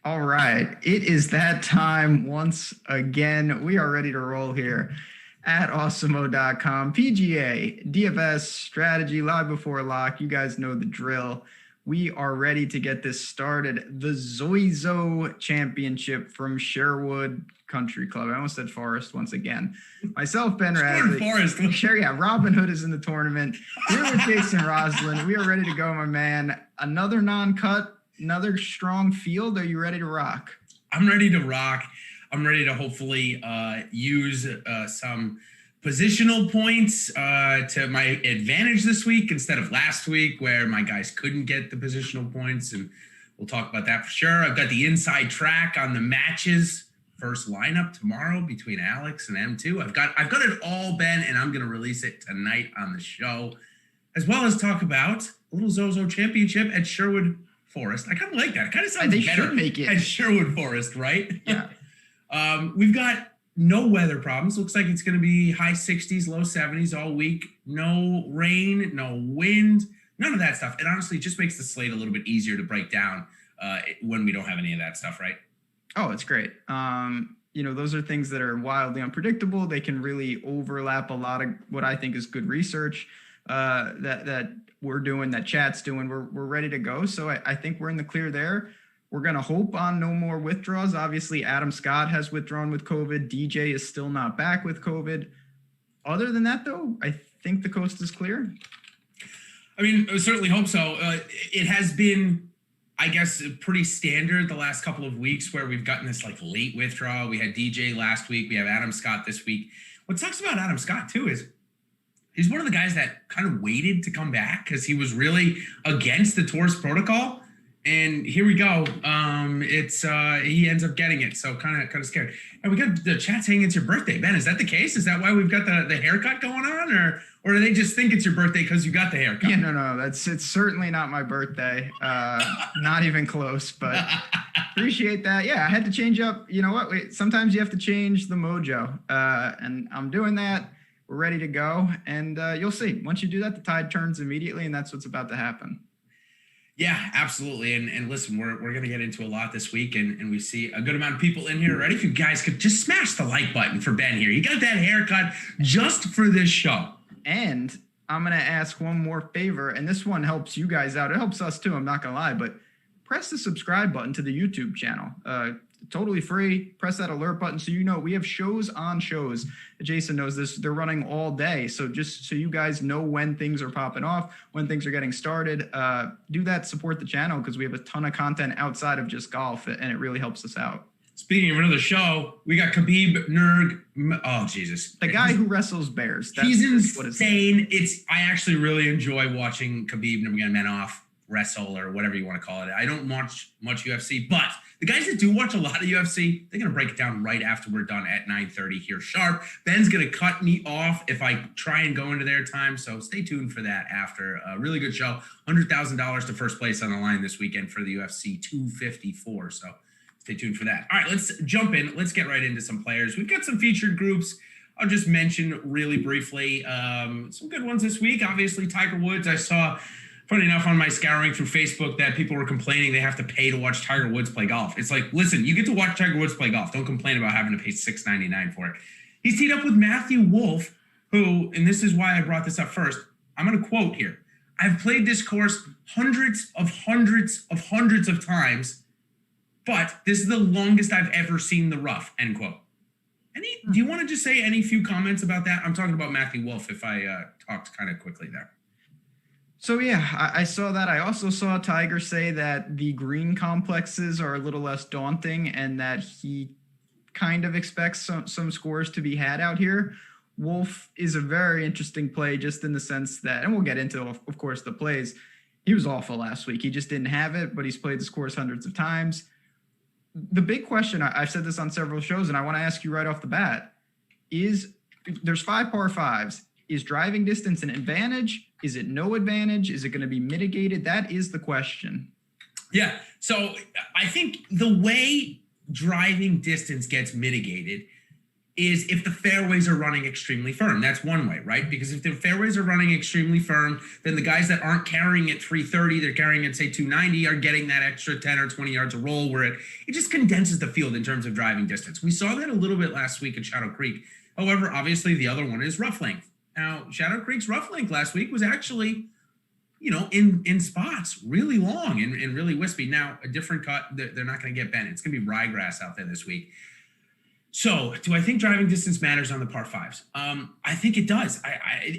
All right, it is that time once again. We are ready to roll here at Awesemo.com. PGA DFS strategy live before lock. You guys know the drill. We are ready to get this started. The Zozo Championship from Sherwood Country Club. I almost said Forest once again. Myself, Ben Radley. Forest. Sure, yeah. Robin Hood is in the tournament. Here with Jason Rouslin. We are ready to go, my man. Another non-cut. Another strong field. Are you ready to rock? I'm ready to rock. I'm ready to hopefully use some positional points to my advantage this week instead of last week where my guys couldn't get the positional points. And we'll talk about that for sure. I've got the inside track on the matches. First lineup tomorrow between Alex and M2. I've got it all, Ben, and I'm going to release it tonight on the show, as well as talk about a little Zozo Championship at Sherwood Forest. I kind of like that. It kind of sounds they better should make it at Sherwood Forest, right? Yeah. We've got no weather problems. Looks like it's going to be high 60s, low 70s all week. No rain, no wind, none of that stuff. It honestly just makes the slate a little bit easier to break down when we don't have any of that stuff, right? Oh, it's great. Those are things that are wildly unpredictable. They can really overlap a lot of what I think is good research that we're doing, that chat's doing. We're ready to go. So I think we're in the clear there. We're going to hope on no more withdrawals. Obviously, Adam Scott has withdrawn with COVID. DJ is still not back with COVID. Other than that, though, I think the coast is clear. I mean, I certainly hope so. It has been, I guess, pretty standard the last couple of weeks where we've gotten this like late withdrawal. We had DJ last week. We have Adam Scott this week. What sucks about Adam Scott, too, is he's one of the guys that kind of waited to come back because he was really against the tour's protocol. And here we go. He ends up getting it. So kind of scared. And we got the chat saying it's your birthday. Ben, is that the case? Is that why we've got the haircut going on? Or do they just think it's your birthday because you got the haircut? Yeah, no. It's certainly not my birthday. Not even close, but appreciate that. Yeah, I had to change up. You know what? Sometimes you have to change the mojo. And I'm doing that. We're ready to go. And you'll see. Once you do that, the tide turns immediately, and that's what's about to happen. Yeah, absolutely. And listen, we're going to get into a lot this week, and we see a good amount of people in here already. If you guys could just smash the like button for Ben here. He got that haircut just for this show. And I'm going to ask one more favor, and this one helps you guys out. It helps us too, I'm not going to lie, but press the subscribe button to the YouTube channel. Totally free. Press that alert button so you know we have shows on shows. Jason knows this. They're running all day. So just so you guys know when things are popping off, when things are getting started, do that. Support the channel because we have a ton of content outside of just golf, and it really helps us out. Speaking of another show, we got Khabib Nurg. Oh, Jesus. The guy who wrestles bears. He's insane. I actually really enjoy watching Khabib Nurmagomedov wrestle or whatever you want to call it. I don't watch much UFC, but the guys that do watch a lot of UFC, they're going to break it down right after we're done at 9:30 here sharp. Ben's going to cut me off if I try and go into their time, so stay tuned for that after. A really good show. $100,000 to first place on the line this weekend for the UFC 254, so stay tuned for that. All right, let's jump in. Let's get right into some players. We've got some featured groups. I'll just mention really briefly some good ones this week. Obviously, Tiger Woods. I saw, funny enough, on my scouring through Facebook that people were complaining they have to pay to watch Tiger Woods play golf. It's like, listen, you get to watch Tiger Woods play golf. Don't complain about having to pay $6.99 for it. He's teed up with Matthew Wolff, who, and this is why I brought this up first, I'm going to quote here. I've played this course hundreds of times, but this is the longest I've ever seen the rough, end quote. Do you want to just say any few comments about that? I'm talking about Matthew Wolff if I talked kind of quickly there. So, yeah, I saw that. I also saw Tiger say that the green complexes are a little less daunting and that he kind of expects some scores to be had out here. Wolff is a very interesting play just in the sense that, and we'll get into, of course, the plays. He was awful last week. He just didn't have it, but he's played this course hundreds of times. The big question, I've said this on several shows, and I want to ask you right off the bat, is there's 5 par 5s. Is driving distance an advantage? Is it no advantage? Is it going to be mitigated? That is the question. Yeah. So I think the way driving distance gets mitigated is if the fairways are running extremely firm. That's one way, right? Because if the fairways are running extremely firm, then the guys that aren't carrying at 330, they're carrying at, say, 290, are getting that extra 10 or 20 yards a roll where it just condenses the field in terms of driving distance. We saw that a little bit last week at Shadow Creek. However, obviously, the other one is rough length. Now, Shadow Creek's rough length last week was actually, in spots, really long and really wispy. Now, a different cut, they're not going to get bent. It's going to be ryegrass out there this week. So, do I think driving distance matters on the par fives? I think it does.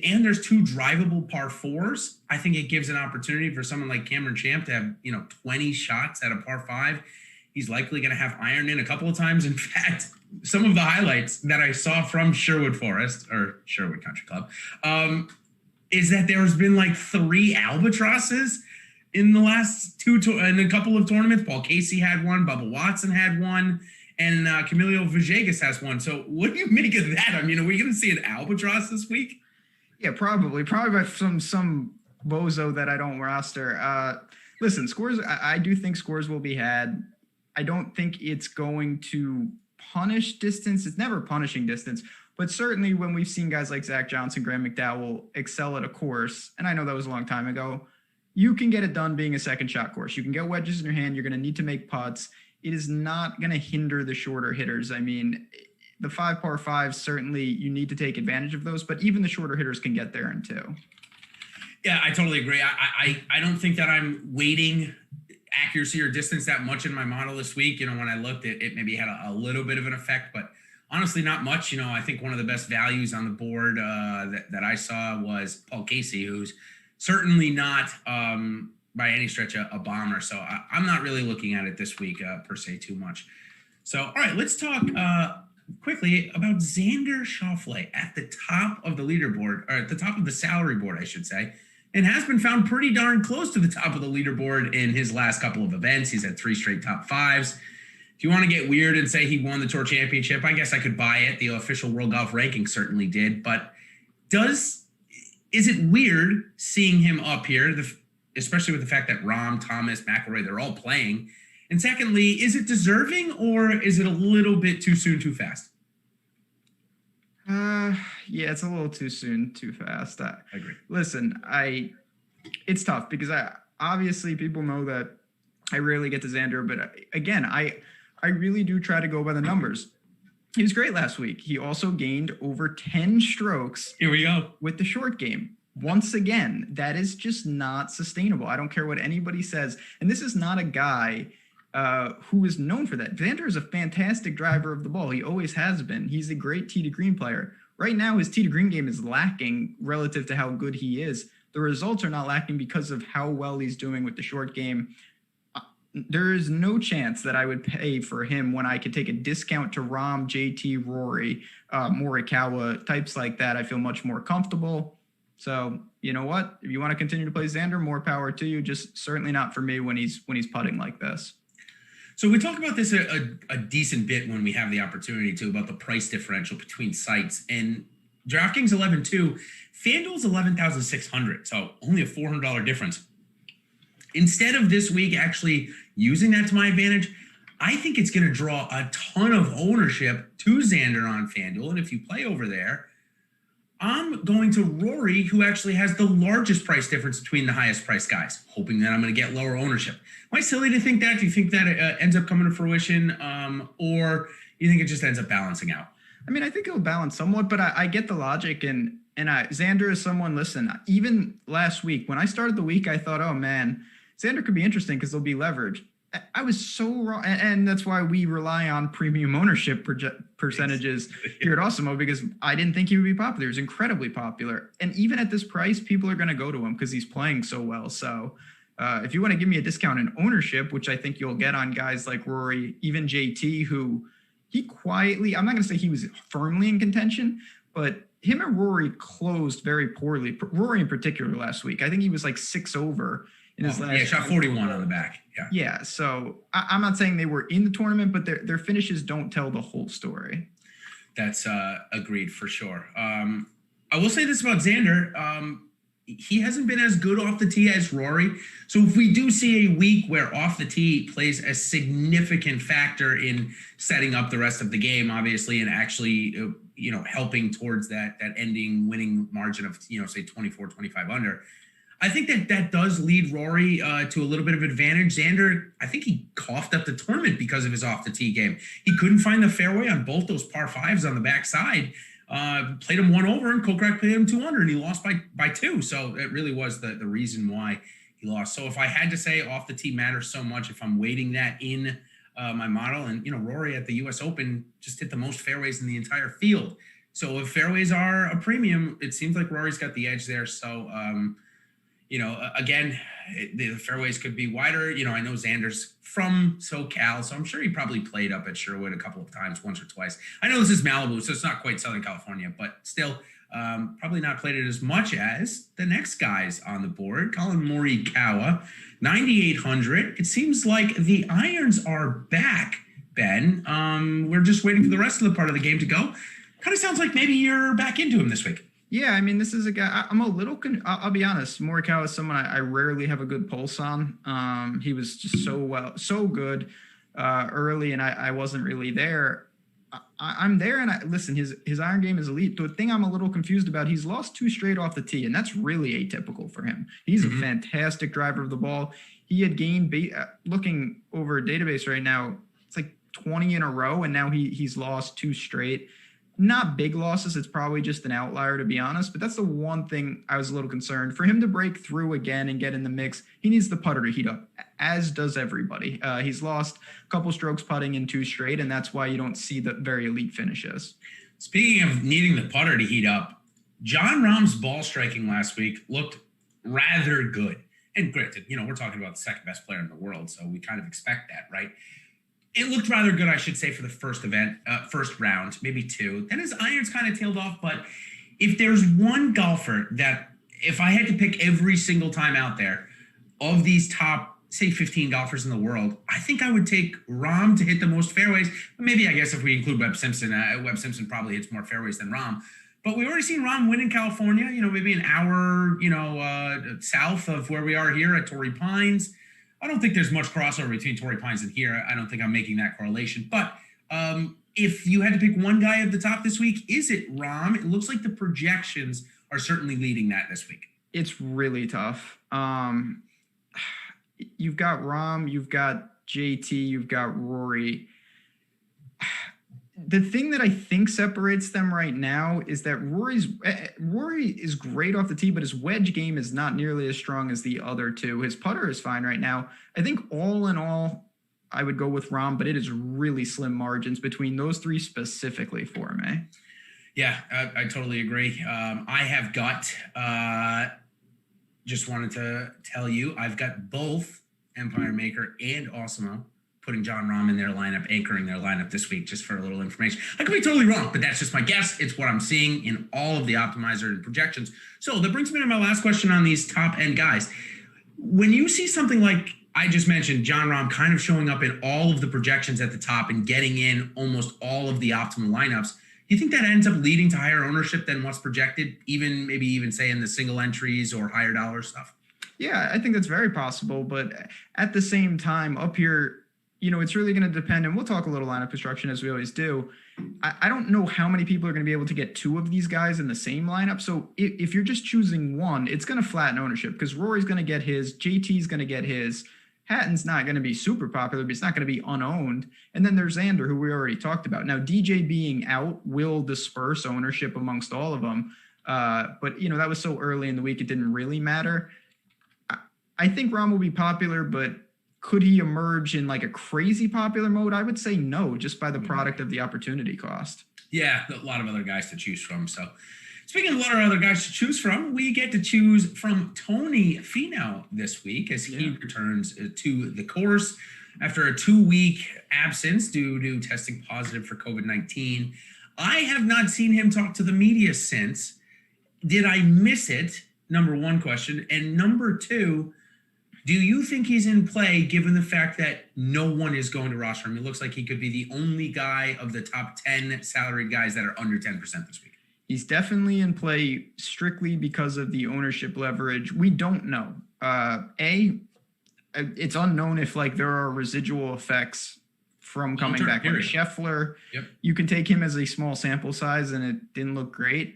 And there's 2 drivable par fours. I think it gives an opportunity for someone like Cameron Champ to have 20 shots at a par 5. He's likely going to have iron in a couple of times. In fact, some of the highlights that I saw from Sherwood Country Club is that there's been like 3 albatrosses in the last in a couple of tournaments. Paul Casey had one, Bubba Watson had one, and Camilo Villegas has one. So what do you make of that? I mean, are we going to see an albatross this week? Yeah, probably by some bozo that I don't roster. Listen, scores. I do think scores will be had. I don't think it's going to punish distance. It's never punishing distance, but certainly when we've seen guys like Zach Johnson, Graham McDowell excel at a course, and I know that was a long time ago, you can get it done being a second shot course. You can get wedges in your hand. You're going to need to make putts. It is not going to hinder the shorter hitters. I mean, the 5 par 5s, certainly you need to take advantage of those, but even the shorter hitters can get there in 2. Yeah, I totally agree. I don't think that I'm weighting accuracy or distance that much in my model this week. When I looked at it, maybe had a little bit of an effect, but honestly, not much. I think one of the best values on the board that I saw was Paul Casey, who's certainly not by any stretch a bomber. So I'm not really looking at it this week per se too much. So, all right, let's talk quickly about Xander Schauffele at the top of the leaderboard, or at the top of the salary board, I should say, and has been found pretty darn close to the top of the leaderboard in his last couple of events. He's had 3 straight top 5s. If you want to get weird and say he won the Tour Championship, I guess I could buy it. The official World Golf Ranking certainly did. But is it weird seeing him up here, especially with the fact that Rahm, Thomas, McIlroy, they're all playing? And secondly, is it deserving, or is it a little bit too soon, too fast? Yeah, it's a little too soon, too fast. I agree. Listen, it's tough because obviously people know that I rarely get to Xander, but again, I really do try to go by the numbers. He was great last week. He also gained over 10 strokes. Here we go. With the short game. Once again, that is just not sustainable. I don't care what anybody says. And this is not a guy who is known for that. Xander is a fantastic driver of the ball. He always has been. He's a great tee to green player. Right now, his tee to green game is lacking relative to how good he is. The results are not lacking because of how well he's doing with the short game. There is no chance that I would pay for him when I could take a discount to Rahm, JT, Rory, Morikawa, types like that. I feel much more comfortable. So you know what? If you want to continue to play Xander, more power to you. Just certainly not for me when he's putting like this. So we talk about this a decent bit when we have the opportunity to, about the price differential between sites. And DraftKings 11.2, FanDuel's 11,600, so only a $400 difference. Instead of this week actually using that to my advantage, I think it's going to draw a ton of ownership to Xander on FanDuel. And if you play over there, I'm going to Rory, who actually has the largest price difference between the highest priced guys, hoping that I'm going to get lower ownership. Am I silly to think that? Do you think that it ends up coming to fruition, or you think it just ends up balancing out? I mean, I think it'll balance somewhat, but I get the logic. And Xander is someone, listen, even last week, when I started the week, I thought, oh, man, Xander could be interesting because there'll be leverage. I was so wrong. And that's why we rely on premium ownership percentages here at Awesemo, because I didn't think he would be popular. He was incredibly popular. And even at this price, people are going to go to him because he's playing so well. So if you want to give me a discount in ownership, which I think you'll get on guys like Rory, even JT, who he quietly, I'm not going to say he was firmly in contention, but him and Rory closed very poorly. Rory in particular last week. I think he was like 6 over. Yeah, shot 41 on the back. Yeah. So I'm not saying they were in the tournament, but their finishes don't tell the whole story. That's agreed for sure. I will say this about Xander. he hasn't been as good off the tee as Rory. So if we do see a week where off the tee plays a significant factor in setting up the rest of the game, obviously, and actually, helping towards that ending winning margin of, say 24, 25 under, I think that does lead Rory to a little bit of advantage. Xander, I think he coughed up the tournament because of his off the tee game. He couldn't find the fairway on both those par fives on the backside. Played him 1 over, and Kokrak played him 2 under, and he lost by 2. So it really was the reason why he lost. So if I had to say off the tee matters so much, if I'm weighting that in my model, and Rory at the U.S. Open just hit the most fairways in the entire field. So if fairways are a premium, it seems like Rory's got the edge there. So again, the fairways could be wider. I know Xander's from SoCal, so I'm sure he probably played up at Sherwood a couple of times, once or twice. I know this is Malibu, so it's not quite Southern California, but still probably not played it as much as the next guys on the board. Colin Morikawa, 9,800. It seems like the irons are back, Ben. We're just waiting for the rest of the part of the game to go. Kind of sounds like maybe you're back into him this week. Yeah, I mean, this is a guy. I'm a little. I'll be honest. Morikawa is someone I rarely have a good pulse on. He was just so good early, and I wasn't really there. I'm there, and listen. His iron game is elite. The thing I'm a little confused about, he's lost 2 straight off the tee, and that's really atypical for him. He's a fantastic driver of the ball. He had gained. Looking over a database right now, it's like 20 in a row, and now he's lost 2 straight. Not big losses. It's probably just an outlier, to be honest. But that's the one thing I was a little concerned. For him to break through again and get in the mix, he needs the putter to heat up, as does everybody. He's lost a couple strokes putting in 2 straight, and that's why you don't see the very elite finishes. Speaking of needing the putter to heat up, Jon Rahm's ball striking last week looked rather good. And granted, we're talking about the second best player in the world, so we kind of expect that, right? It looked rather good, I should say, for the first round, maybe 2. Then his irons kind of tailed off. But if there's one golfer that, if I had to pick every single time out there of these top, say, 15 golfers in the world, I think I would take Rahm to hit the most fairways. Maybe, I guess, if we include Webb Simpson. Webb Simpson probably hits more fairways than Rahm. But we've already seen Rahm win in California, maybe an hour, south of where we are here at Torrey Pines. I don't think there's much crossover between Torrey Pines and here. I don't think I'm making that correlation. But if you had to pick one guy at the top this week, is it Rahm? It looks like the projections are certainly leading that this week. It's really tough. You've got Rahm, you've got JT, you've got Rory. The thing that I think separates them right now is that Rory is great off the tee, but his wedge game is not nearly as strong as the other two. His putter is fine right now. I think all in all, I would go with Rahm, but it is really slim margins between those 3 specifically for me. Yeah, I totally agree. I have got, just wanted to tell you, I've got both Empire Maker and Awesemo putting Jon Rahm in their lineup, anchoring their lineup this week, just for a little information. I could be totally wrong, but that's just my guess. It's what I'm seeing in all of the optimizer and projections. So that brings me to my last question on these top end guys. When you see something like I just mentioned, Jon Rahm kind of showing up in all of the projections at the top and getting in almost all of the optimal lineups, do you think that ends up leading to higher ownership than what's projected, maybe say in the single entries or higher dollar stuff? Yeah, I think that's very possible. But at the same time, up here, it's really going to depend, and we'll talk a little lineup construction as we always do. I don't know how many people are going to be able to get 2 of these guys in the same lineup. So if you're just choosing one, it's going to flatten ownership because Rory's going to get his, JT's going to get his, Hatton's not going to be super popular, but it's not going to be unowned. And then there's Xander, who we already talked about. Now, DJ being out will disperse ownership amongst all of them. But, that was so early in the week, it didn't really matter. I think Rahm will be popular, but could he emerge in like a crazy popular mode? I would say no, just by the product of the opportunity cost. Yeah, a lot of other guys to choose from. So speaking of a lot of other guys to choose from, we get to choose from Tony Finau this week as he returns to the course after a 2-week absence due to testing positive for COVID-19. I have not seen him talk to the media since. Did I miss it? Number 1 question. And number 2, do you think he's in play given the fact that no one is going to roster him? It looks like he could be the only guy of the top 10 salaried guys that are under 10% this week. He's definitely in play strictly because of the ownership leverage. We don't know. It's unknown if like there are residual effects from coming back. Like Scheffler, you can take him as a small sample size, and it didn't look great.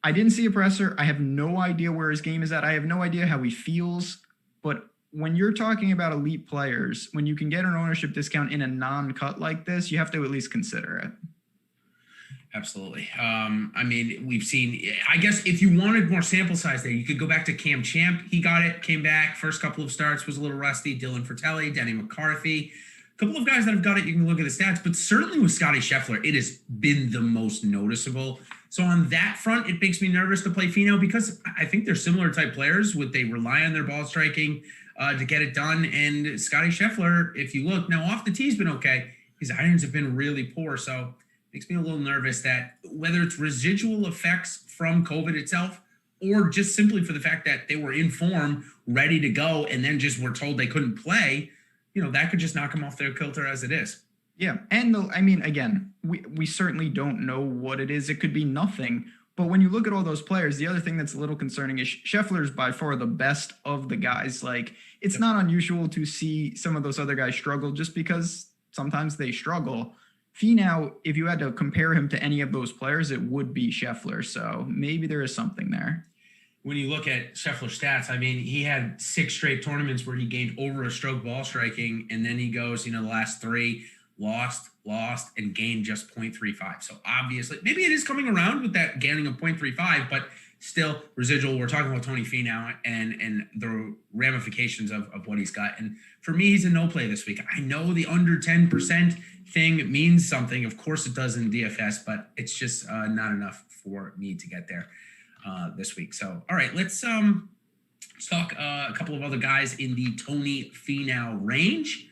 I didn't see a presser. I have no idea where his game is at. I have no idea how he feels. But when you're talking about elite players, when you can get an ownership discount in a non-cut like this, you have to at least consider it. Absolutely. I mean, we've seen, I guess if you wanted more sample size there, you could go back to Cam Champ. He got it, came back, first couple of starts was a little rusty. Dylan Fratelli, Denny McCarthy, a couple of guys that have got it. You can look at the stats, but certainly with Scotty Scheffler, it has been the most noticeable. So on that front, it makes me nervous to play Finau because I think they're similar type players. They rely on their ball striking to get it done. And Scotty Scheffler, if you look, now off the tee's been okay. His irons have been really poor. So makes me a little nervous that whether it's residual effects from COVID itself or just simply for the fact that they were in form, ready to go, and then just were told they couldn't play, that could just knock them off their kilter as it is. Yeah. And again, we certainly don't know what it is. It could be nothing. But when you look at all those players, the other thing that's a little concerning is Scheffler's by far the best of the guys. Like, it's not unusual to see some of those other guys struggle just because sometimes they struggle. Finau, if you had to compare him to any of those players, it would be Scheffler. So maybe there is something there. When you look at Scheffler's stats, I mean, he had 6 straight tournaments where he gained over a stroke ball striking, and then he goes, the last 3, lost, and gained just 0.35. So obviously, maybe it is coming around with that gaining of 0.35, but still residual. We're talking about Tony Finau and the ramifications of what he's got. And for me, he's a no play this week. I know the under 10% thing means something. Of course it does in DFS, but it's just not enough for me to get there this week. So, all right, let's talk a couple of other guys in the Tony Finau range.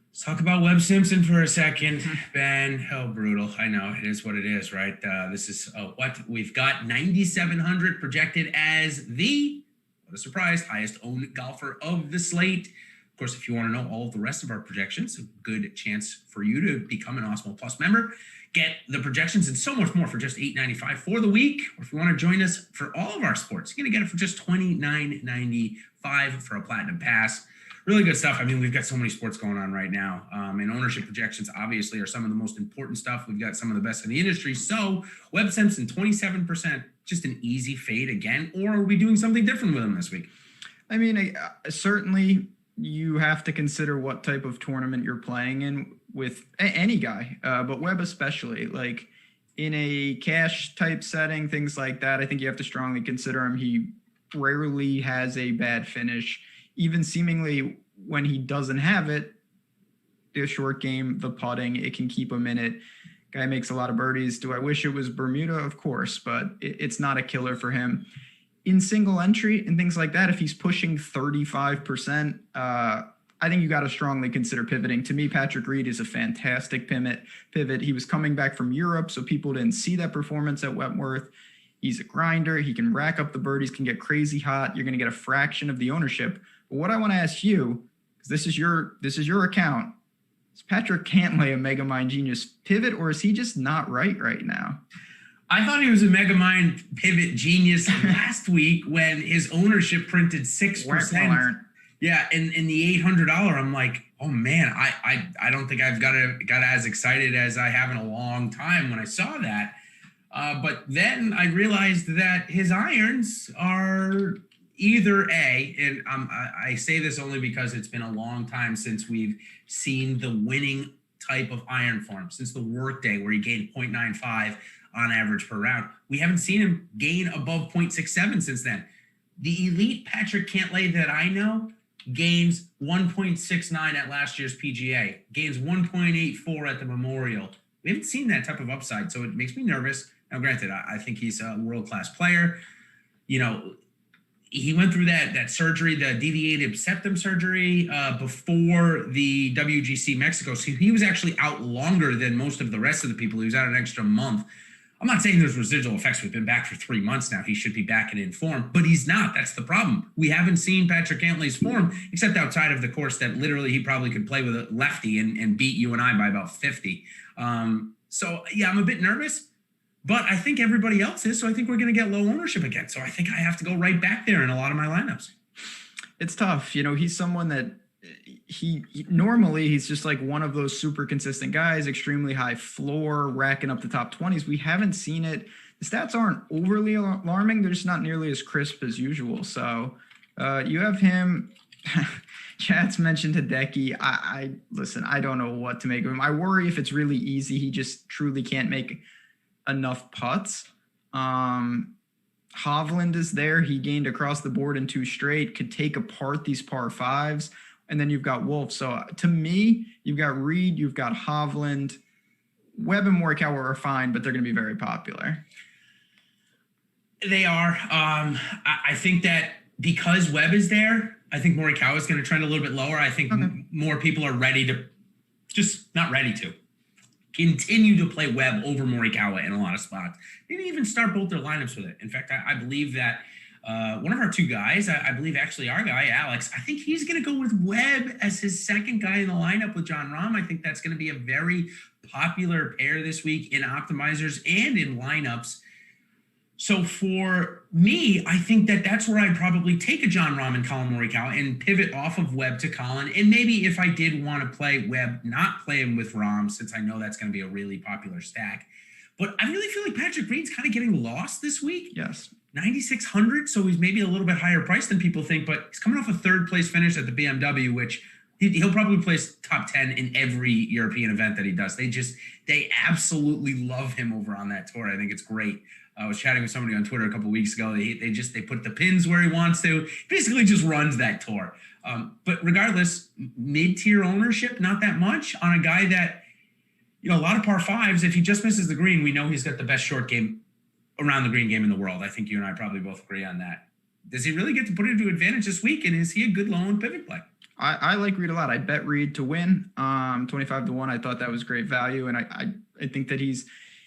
Let's talk about Webb Simpson for a second, Ben. Oh, brutal. I know it is what it is, right? This is what we've got. 9,700 projected as what a surprise, highest owned golfer of the slate. Of course, if you want to know all of the rest of our projections, a good chance for you to become an Awesemo Plus member. Get the projections and so much more for just $8.95 for the week. Or if you want to join us for all of our sports, you're going to get it for just $29.95 for a platinum pass. Really good stuff. I mean, we've got so many sports going on right now. And ownership projections obviously are some of the most important stuff. We've got some of the best in the industry. So Webb Simpson, 27%, just an easy fade again. Or are we doing something different with him this week? I mean, certainly you have to consider what type of tournament you're playing in with any guy, but Webb especially. Like in a cash type setting, things like that, I think you have to strongly consider him. He rarely has a bad finish. Even seemingly when he doesn't have it, the short game, the putting, it can keep him in it. Guy makes a lot of birdies. Do I wish it was Bermuda? Of course, but it's not a killer for him. In single entry and things like that, if he's pushing 35%, I think you got to strongly consider pivoting. To me, Patrick Reed is a fantastic pivot. He was coming back from Europe, so people didn't see that performance at Wentworth. He's a grinder. He can rack up the birdies, can get crazy hot. You're going to get a fraction of the ownership. But what I want to ask you, because this is your account, is Patrick Cantlay a Megamind genius pivot, or is he just not right now? I thought he was a Megamind pivot genius last week when his ownership printed 6%. Yeah, in the $800, I'm like, oh man, I don't think I've got as excited as I have in a long time when I saw that. But then I realized that his irons are either and I say this only because it's been a long time since we've seen the winning type of iron form, since the workday where he gained 0.95 on average per round. We haven't seen him gain above 0.67 since then. The elite Patrick Cantlay that I know gains 1.69 at last year's PGA, gains 1.84 at the Memorial. We haven't seen that type of upside, so it makes me nervous. Now, granted, I think he's a world-class player. He went through that surgery, the deviated septum surgery, before the WGC Mexico. So he was actually out longer than most of the rest of the people. He was out an extra month. I'm not saying there's residual effects. We've been back for 3 months now. He should be back and in form, but he's not. That's the problem. We haven't seen Patrick Cantlay's form, except outside of the course that literally he probably could play with a lefty and beat you and I by about 50. So, yeah, I'm a bit nervous. But I think everybody else is, so I think we're going to get low ownership again. So I think I have to go right back there in a lot of my lineups. It's tough. He's someone that he normally he's just like one of those super consistent guys, extremely high floor, racking up the top 20s. We haven't seen it. The stats aren't overly alarming. They're just not nearly as crisp as usual. So you have him. Chat's mentioned Hideki. I listen, I don't know what to make of him. I worry if it's really easy, he just truly can't make enough putts. Hovland is there. He gained across the board in 2 straight, could take apart these par 5s. And then you've got Wolf. So to me, you've got Reed, you've got Hovland. Webb and Morikawa are fine, but they're going to be very popular. They are. I think that because Webb is there, I think Morikawa is going to trend a little bit lower. I think more people are ready to, just not ready to, continue to play Webb over Morikawa in a lot of spots. Maybe even start both their lineups with it. In fact, I believe that one of our 2 guys, I believe actually our guy, Alex, I think he's going to go with Webb as his second guy in the lineup with Jon Rahm. I think that's going to be a very popular pair this week in optimizers and in lineups. So for me, I think that that's where I'd probably take a Jon Rahm and Colin Morikawa and pivot off of Webb to Colin. And maybe if I did want to play Webb, not play him with Rahm, since I know that's going to be a really popular stack. But I really feel like Patrick Reed's kind of getting lost this week. Yes. 9,600, so he's maybe a little bit higher priced than people think, but he's coming off a 3rd place finish at the BMW, which he'll probably place top 10 in every European event that he does. They absolutely love him over on that tour. I think it's great. I was chatting with somebody on Twitter a couple of weeks ago. They put the pins where he wants to. Basically just runs that tour. But regardless, mid-tier ownership, not that much on a guy that, a lot of par 5s. If he just misses the green, we know he's got the best short game around the green game in the world. I think you and I probably both agree on that. Does he really get to put it to advantage this week? And is he a good low and pivot play? I like Reed a lot. I bet Reed to win 25-1. I thought that was great value. And I think that he's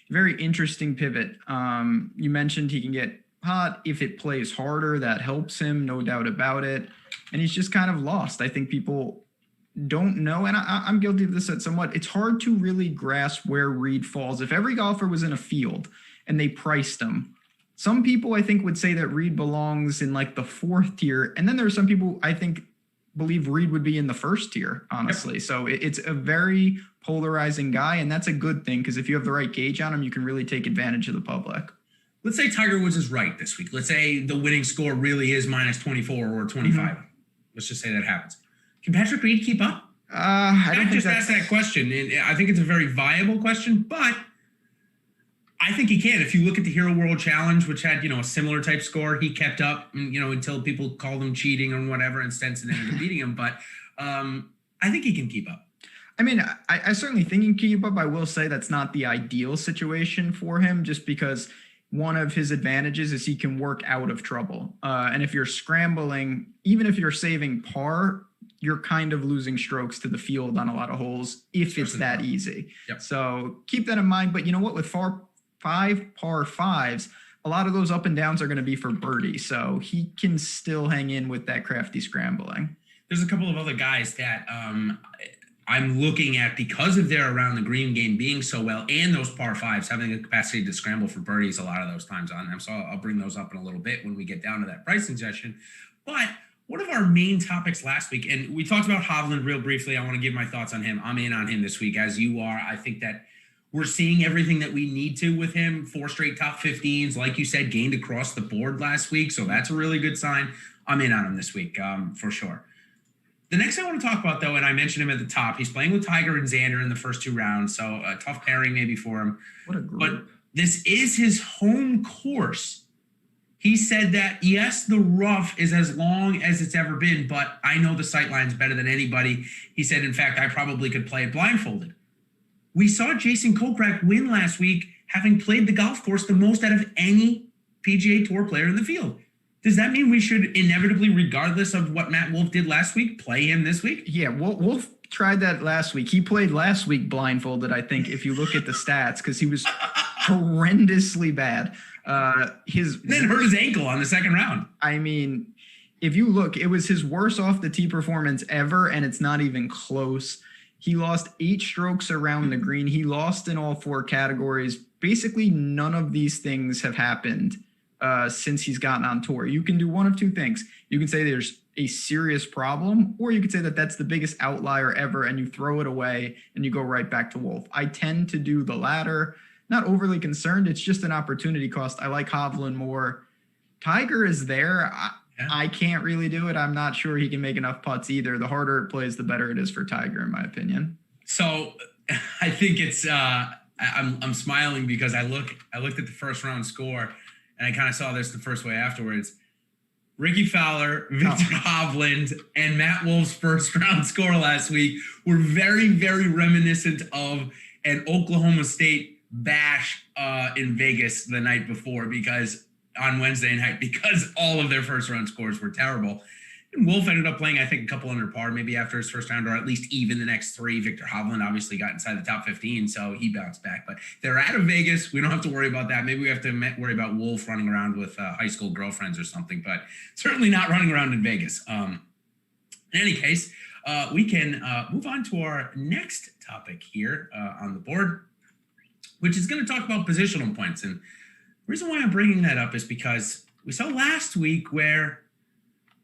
a very interesting pivot. You mentioned he can get hot if it plays harder. That helps him, no doubt about it. And he's just kind of lost. I think people don't know, and I'm guilty of this somewhat. It's hard to really grasp where Reed falls. If every golfer was in a field and they priced him, some people I think would say that Reed belongs in like the 4th tier. And then there are some people I think believe Reed would be in the 1st tier, honestly. Yep. So it's a very polarizing guy, and that's a good thing because if you have the right gauge on him, you can really take advantage of the public. Let's say Tiger Woods is right this week. Let's say the winning score really is minus 24 or 25. Mm-hmm. Let's just say that happens. Can Patrick Reed keep up? I just asked that question. I think it's a very viable question, but I think he can. If you look at the Hero World Challenge, which had, a similar type score, he kept up, until people called him cheating or whatever, and Stenson ended up beating him. But I think he can keep up. I mean, I certainly think he can keep up. I will say that's not the ideal situation for him, just because one of his advantages is he can work out of trouble. And if you're scrambling, even if you're saving par, you're kind of losing strokes to the field on a lot of holes if it's that easy. Yep. So keep that in mind. But you know what? With 5 par 5s, a lot of those up and downs are going to be for birdie. So he can still hang in with that crafty scrambling. There's a couple of other guys that I'm looking at because of their around the green game being so well and those par 5s having the capacity to scramble for birdies a lot of those times on them. So I'll bring those up in a little bit when we get down to that pricing session. But one of our main topics last week, and we talked about Hovland real briefly. I want to give my thoughts on him. I'm in on him this week, as you are. I think that we're seeing everything that we need to with him. 4 straight top 15s, like you said, gained across the board last week. So that's a really good sign. I'm in on him this week for sure. The next thing I want to talk about, though, and I mentioned him at the top, he's playing with Tiger and Xander in the first 2 rounds. So a tough pairing maybe for him. What a group. But this is his home course. He said that, yes, the rough is as long as it's ever been, but I know the sight lines better than anybody. He said, in fact, I probably could play it blindfolded. We saw Jason Kokrak win last week, having played the golf course the most out of any PGA Tour player in the field. Does that mean we should inevitably, regardless of what Matt Wolff did last week, play him this week? Yeah, Wolff tried that last week. He played last week blindfolded, I think, if you look at the stats, because he was horrendously bad. Then hurt his ankle on the second round. I mean, if you look, it was his worst off the tee performance ever, and it's not even close. He lost 8 strokes around the green. He lost in all 4 categories. basically none of these things have happened since he's gotten on tour. You can do one of two things. You can say there's a serious problem, or you could say that that's the biggest outlier ever and you throw it away and you go right back to Wolf. I tend to do the latter. Not overly concerned. It's just an opportunity cost. I like Hovland more. Tiger is there. I can't really do it. I'm not sure he can make enough putts either. The harder it plays, the better it is for Tiger, in my opinion. So I think it's I'm smiling because I looked at the first round score and I kind of saw this the first way afterwards. Ricky Fowler, Victor Hovland, and Matt Wolff's first round score last week were very, very reminiscent of an Oklahoma State bash in Vegas the night before on Wednesday night, because all of their first round scores were terrible. And Wolff ended up playing, I think, a couple under par, maybe after his first round, or at least even the next three. Victor Hovland obviously got inside the top 15, so he bounced back. But they're out of Vegas. We don't have to worry about that. Maybe we have to worry about Wolff running around with high school girlfriends or something, but certainly not running around in Vegas. In any case, we can move on to our next topic here on the board, which is going to talk about positional points. And the reason why I'm bringing that up is because we saw last week where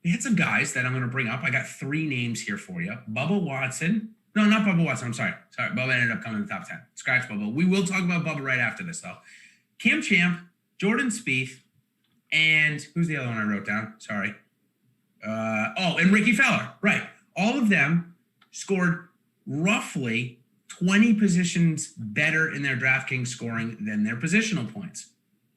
we had some guys that I'm going to bring up. I got three names here for you. Bubba Watson. No, not Bubba Watson. I'm sorry. Bubba ended up coming in the top 10. Scratch Bubba. We will talk about Bubba right after this, though. Cam Champ, Jordan Spieth, and who's the other one I wrote down? Sorry. And Ricky Fowler. Right. All of them scored roughly 20 positions better in their DraftKings scoring than their positional points,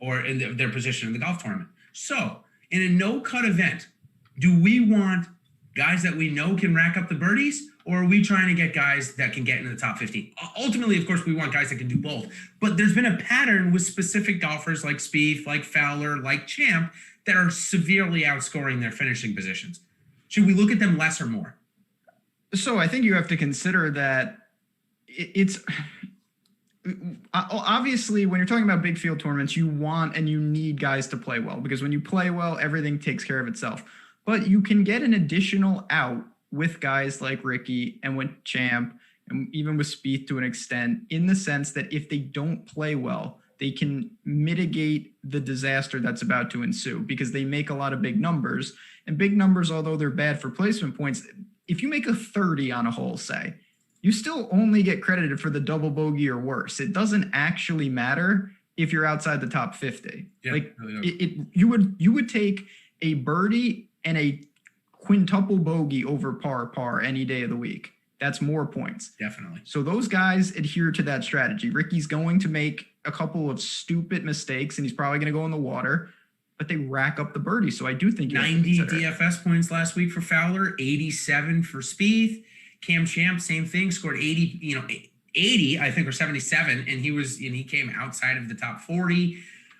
or in their position in the golf tournament. So in a no-cut event, do we want guys that we know can rack up the birdies, or are we trying to get guys that can get into the top 15? Ultimately, of course, we want guys that can do both. But there's been a pattern with specific golfers like Spieth, like Fowler, like Champ, that are severely outscoring their finishing positions. Should we look at them less or more? So I think you have to consider that it's obviously when you're talking about big field tournaments, you want and you need guys to play well, because when you play well, everything takes care of itself. But you can get an additional out with guys like Ricky and with Champ and even with Spieth to an extent, in the sense that if they don't play well, they can mitigate the disaster that's about to ensue, because they make a lot of big numbers. And big numbers, although they're bad for placement points, if you make a 30 on a hole, say, you still only get credited for the double bogey or worse. It doesn't actually matter if you're outside the top 50. Yeah, like really you would take a birdie and a quintuple bogey over par any day of the week. That's more points. Definitely. So those guys adhere to that strategy. Ricky's going to make a couple of stupid mistakes and he's probably going to go in the water, but they rack up the birdie. So I do think 90 DFS points last week for Fowler, 87 for Spieth. Cam Champ, same thing, scored 80, I think, or 77, and he came outside of the top 40.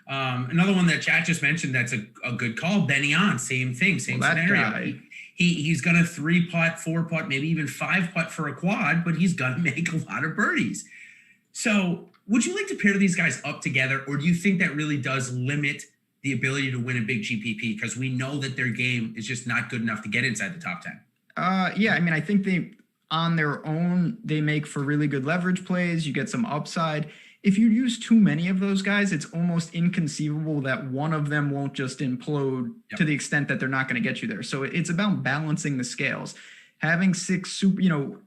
Another one that chat just mentioned that's a good call, Benny On, same thing, same scenario. He's gonna 3-putt, 4-putt, maybe even 5-putt for a quad, but he's gonna make a lot of birdies. So would you like to pair these guys up together, or do you think that really does limit the ability to win a big GPP, because we know that their game is just not good enough to get inside the top 10? Yeah, I mean, I think on their own, they make for really good leverage plays. You get some upside. If you use too many of those guys, it's almost inconceivable that one of them won't just implode to the extent that they're not going to get you there. So it's about balancing the scales. Having six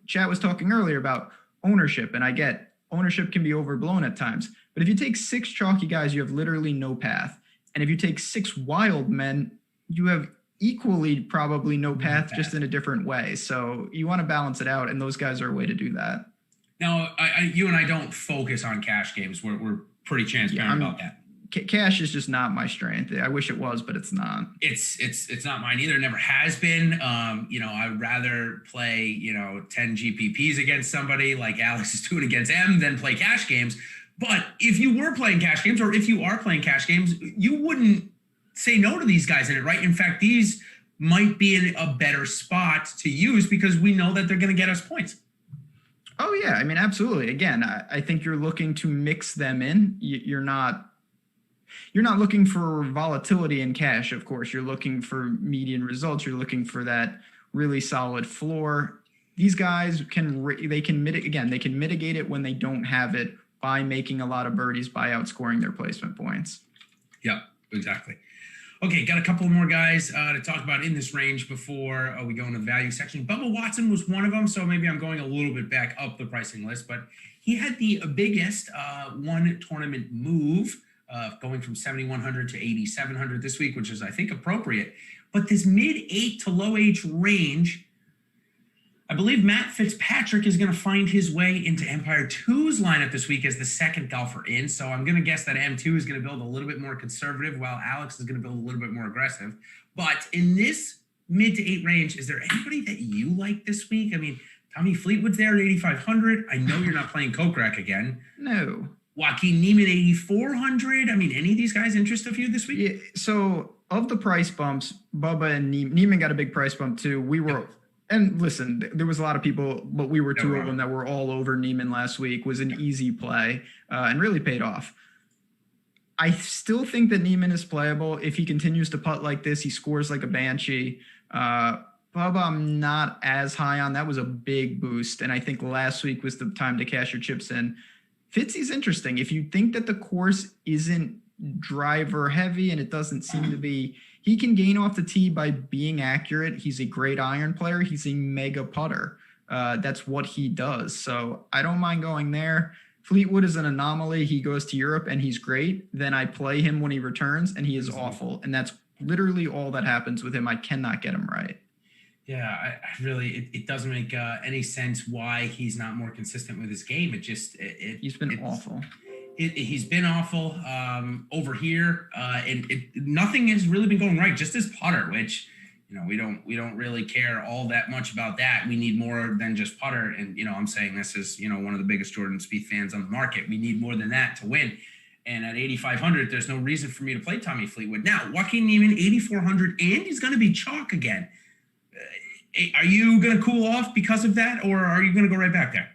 Chat was talking earlier about ownership, and I get ownership can be overblown at times. But if you take 6 chalky guys, you have literally no path. And if you take 6 wild men, you have equally probably no path, just in a different way. So you want to balance it out, and those guys are a way to do that. Now, you and I don't focus on cash games. We're pretty transparent about that. Cash is just not my strength. I wish it was, but it's not. It's not mine either. It never has been. I'd rather play 10 GPPs against somebody like Alex is doing against M than play cash games. But if you were playing cash games, or if you are playing cash games, you wouldn't say no to these guys in it, right? In fact, these might be in a better spot to use because we know that they're going to get us points. Oh, yeah. I mean, absolutely. Again, I think you're looking to mix them in. You're not looking for volatility in cash, of course. You're looking for median results. You're looking for that really solid floor. These guys they can mitigate it when they don't have it, by making a lot of birdies by outscoring their placement points. Yep, exactly. Okay, got a couple more guys to talk about in this range before we go into the value section. Bubba Watson was one of them, so maybe I'm going a little bit back up the pricing list, but he had the biggest one tournament move, going from 7,100 to 8,700 this week, which is, I think, appropriate. But this mid-8 to low-8 range, I believe Matt Fitzpatrick is going to find his way into Empire 2's lineup this week as the second golfer in. So I'm going to guess that M2 is going to build a little bit more conservative while Alex is going to build a little bit more aggressive. But in this mid to 8 range, is there anybody that you like this week? I mean, Tommy Fleetwood's there at 8,500. I know you're not playing Kokrak again. No. Joaquin Niemann, 8,400. I mean, any of these guys interest of you this week? Yeah, so of the price bumps, Bubba and Niemann got a big price bump too. We were, and listen, there was a lot of people, but we were two of them that were all over Niemann last week. Was an easy play and really paid off. I still think that Niemann is playable. If he continues to putt like this, he scores like a banshee. Bubba, I'm not as high on. That was a big boost. And I think last week was the time to cash your chips in. Fitzy's interesting. If you think that the course isn't driver heavy and it doesn't seem to be, he can gain off the tee by being accurate. He's a great iron player. He's a mega putter. That's what he does. So I don't mind going there. Fleetwood is an anomaly. He goes to Europe and he's great. Then I play him when he returns and he is awful. And that's literally all that happens with him. I cannot get him right. Yeah, I really, it doesn't make any sense why he's not more consistent with his game. He's been awful. He's been awful over here, and nothing has really been going right. Just his putter, which, you know, we don't really care all that much about that. We need more than just putter. And, you know, I'm saying this is, you know, one of the biggest Jordan Spieth fans on the market. We need more than that to win. And at 8,500, there's no reason for me to play Tommy Fleetwood. Now, Joaquin Niemann, 8,400, and he's going to be chalk again. Are you going to cool off because of that, or are you going to go right back there?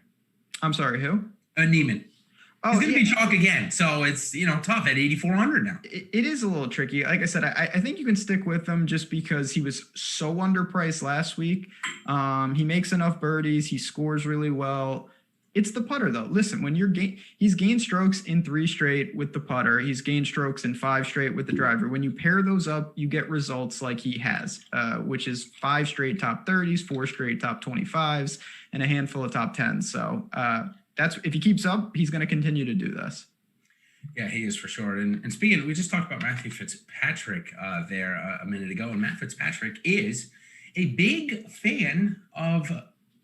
I'm sorry, who? Niemann. He's going to be chalk again. So it's, you know, tough at 8,400 now. It is a little tricky. Like I said, I think you can stick with him just because he was so underpriced last week. He makes enough birdies. He scores really well. It's the putter, though. Listen, when he's gained strokes in 3 straight with the putter. He's gained strokes in 5 straight with the driver. When you pair those up, you get results like he has, which is 5 straight top 30s, 4 straight top 25s, and a handful of top 10s. So that's, if he keeps up, he's going to continue to do this. Yeah, he is for sure. And speaking, we just talked about Matthew Fitzpatrick there a minute ago, and Matt Fitzpatrick is a big fan of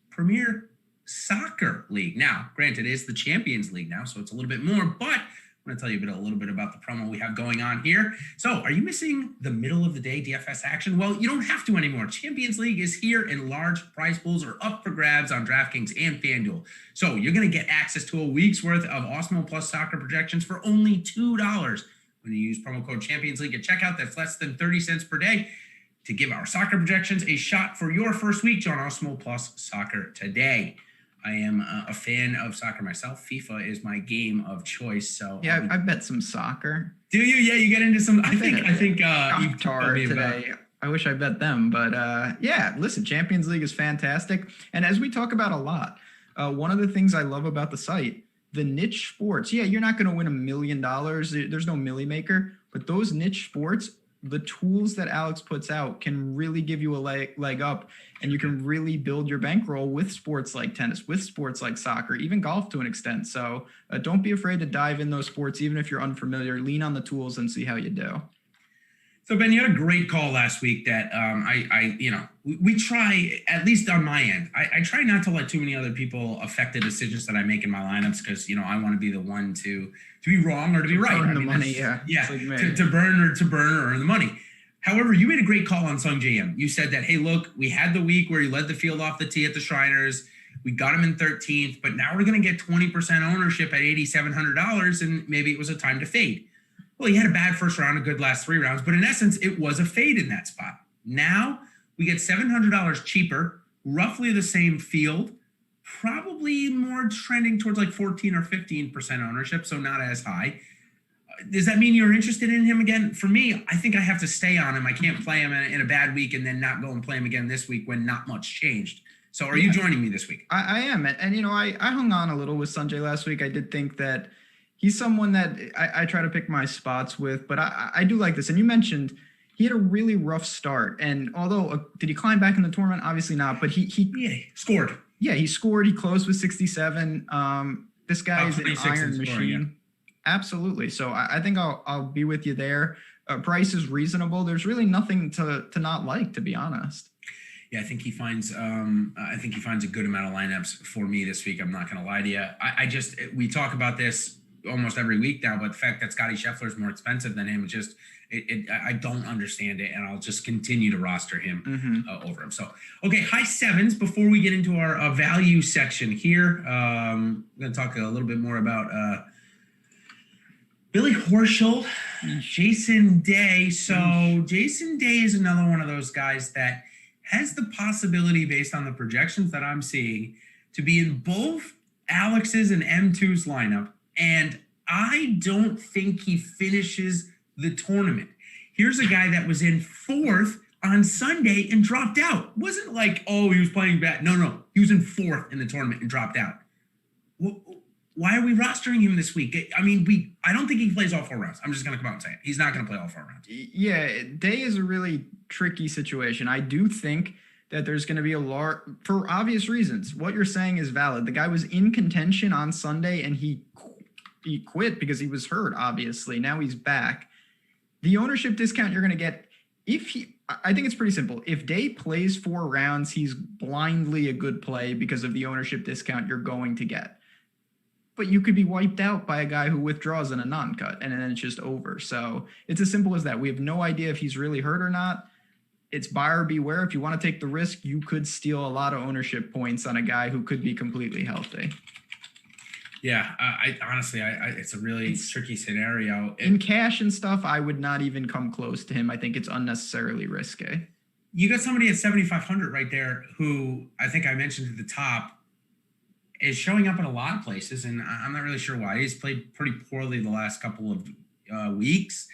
Premier Soccer League. Now, granted, it is the Champions League now, so it's a little bit more, but I'm going to tell you a little bit about the promo we have going on here. So, are you missing the middle of the day DFS action? Well, you don't have to anymore. Champions League is here, and large prize pools are up for grabs on DraftKings and FanDuel. So, you're going to get access to a week's worth of Awesemo Plus soccer projections for only $2 when you use promo code Champions League at checkout. That's less than 30 cents per day to give our soccer projections a shot for your first week. Join Awesemo Plus Soccer today. I am a fan of soccer myself. FIFA is my game of choice. So yeah, I bet some soccer. Do you? Yeah, you get into some. I think you told me today. I wish I bet them, but yeah. Listen, Champions League is fantastic, and as we talk about a lot, one of the things I love about the site, the niche sports. Yeah, you're not going to win $1 million. There's no milli maker, but those niche sports, the tools that Alex puts out can really give you a leg up, and you can really build your bankroll with sports like tennis, with sports like soccer, even golf to an extent. So don't be afraid to dive in those sports, even if you're unfamiliar. Lean on the tools and see how you do. So, Ben, you had a great call last week that we try, at least on my end, I try not to let too many other people affect the decisions that I make in my lineups because, you know, I want to be the one to be wrong or to be right. Burn the money, yeah. Yeah, like to burn or earn the money. However, you made a great call on Sung JM. You said that, hey, look, we had the week where he led the field off the tee at the Shriners. We got him in 13th, but now we're going to get 20% ownership at $8,700, and maybe it was a time to fade. Well, he had a bad first round, a good last 3 rounds, but in essence, it was a fade in that spot. Now we get $700 cheaper, roughly the same field, probably more trending towards like 14 or 15% ownership, so not as high. Does that mean you're interested in him again? For me, I think I have to stay on him. I can't play him in a bad week and then not go and play him again this week when not much changed. So are you joining me this week? I am. And I hung on a little with Sanjay last week. I did think that he's someone that I try to pick my spots with, but I do like this. And you mentioned he had a really rough start. And although, did he climb back in the tournament? Obviously not, but he scored. Yeah, he scored. He closed with 67. This guy is an iron machine. Scoring, yeah. Absolutely. So I think I'll be with you there. Price is reasonable. There's really nothing to not like, to be honest. Yeah, I think he finds a good amount of lineups for me this week. I'm not going to lie to you. We talk about this almost every week now, but the fact that Scotty Scheffler is more expensive than him, I don't understand it, and I'll just continue to roster him over him. So, okay, high sevens before we get into our value section here. I'm going to talk a little bit more about Billy Horschel, Jason Day. So Jason Day is another one of those guys that has the possibility, based on the projections that I'm seeing, to be in both Alex's and M2's lineup. And I don't think he finishes the tournament. Here's a guy that was in fourth on Sunday and dropped out. It wasn't like, he was playing bad. No. He was in fourth in the tournament and dropped out. Why are we rostering him this week? I mean, I don't think he plays all 4 rounds. I'm just going to come out and say it. He's not going to play all 4 rounds. Yeah, Day is a really tricky situation. I do think that there's going to be for obvious reasons. What you're saying is valid. The guy was in contention on Sunday and he quit because he was hurt, obviously. Now he's back. The ownership discount you're going to get, I think it's pretty simple. If Day plays 4 rounds, he's blindly a good play because of the ownership discount you're going to get. But you could be wiped out by a guy who withdraws in a non-cut, and then it's just over. So it's as simple as that. We have no idea if he's really hurt or not. It's buyer beware. If you want to take the risk, you could steal a lot of ownership points on a guy who could be completely healthy. Yeah, it's a really tricky scenario. In cash and stuff, I would not even come close to him. I think it's unnecessarily risky. You got somebody at 7,500 right there who I think I mentioned at the top is showing up in a lot of places, and I'm not really sure why. He's played pretty poorly the last couple of weeks.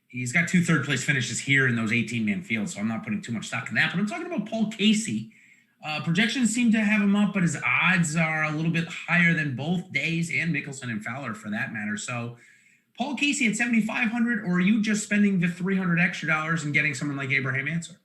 He's got 2 third-place finishes here in those 18-man fields, so I'm not putting too much stock in that. But I'm talking about Paul Casey. Projections seem to have him up, but his odds are a little bit higher than both Days and Mickelson and Fowler, for that matter. So Paul Casey at 7,500, or are you just spending the $300 extra and getting someone like Abraham Answer?